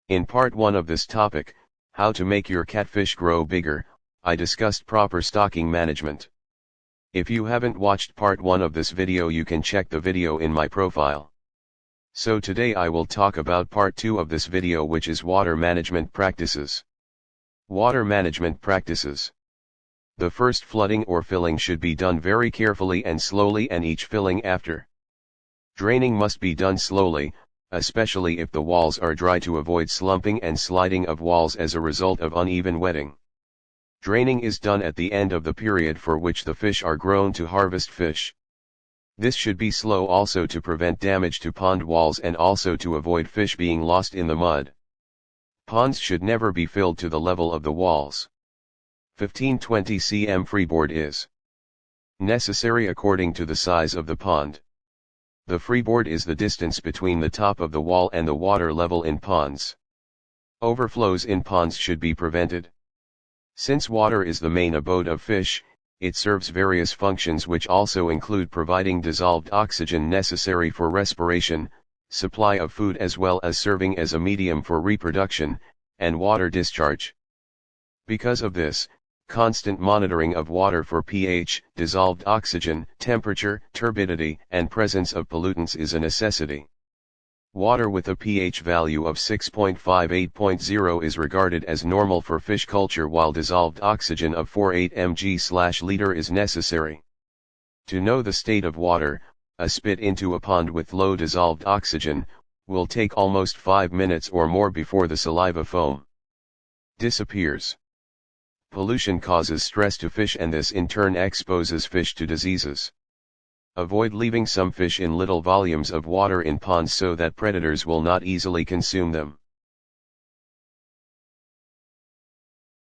In part 1 of this topic, how to make your catfish grow bigger, I discussed proper stocking management. If you haven't watched part 1 of this video, you can check the video in my profile. So today I will talk about part 2 of this video, which is water management practices. Water management practices. The first flooding or filling should be done very carefully and slowly, and each filling after draining must be done slowly, especially if the walls are dry, to avoid slumping and sliding of walls as a result of uneven wetting. Draining is done at the end of the period for which the fish are grown to harvest fish. This should be slow also to prevent damage to pond walls and also to avoid fish being lost in the mud. Ponds should never be filled to the level of the walls. 15-20 cm freeboard is necessary according to the size of the pond. The freeboard is the distance between the top of the wall and the water level in ponds. Overflows in ponds should be prevented. Since water is the main abode of fish, it serves various functions, which also include providing dissolved oxygen necessary for respiration, supply of food, as well as serving as a medium for reproduction, and water discharge. Because of this, constant monitoring of water for pH, dissolved oxygen, temperature, turbidity, and presence of pollutants is a necessity. Water with a pH value of 6.58.0 is regarded as normal for fish culture, while dissolved oxygen of 48 mg/liter is necessary. To know the state of water, a spit into a pond with low dissolved oxygen will take almost 5 minutes or more before the saliva foam disappears. Pollution causes stress to fish, and this in turn exposes fish to diseases. Avoid leaving some fish in little volumes of water in ponds so that predators will not easily consume them.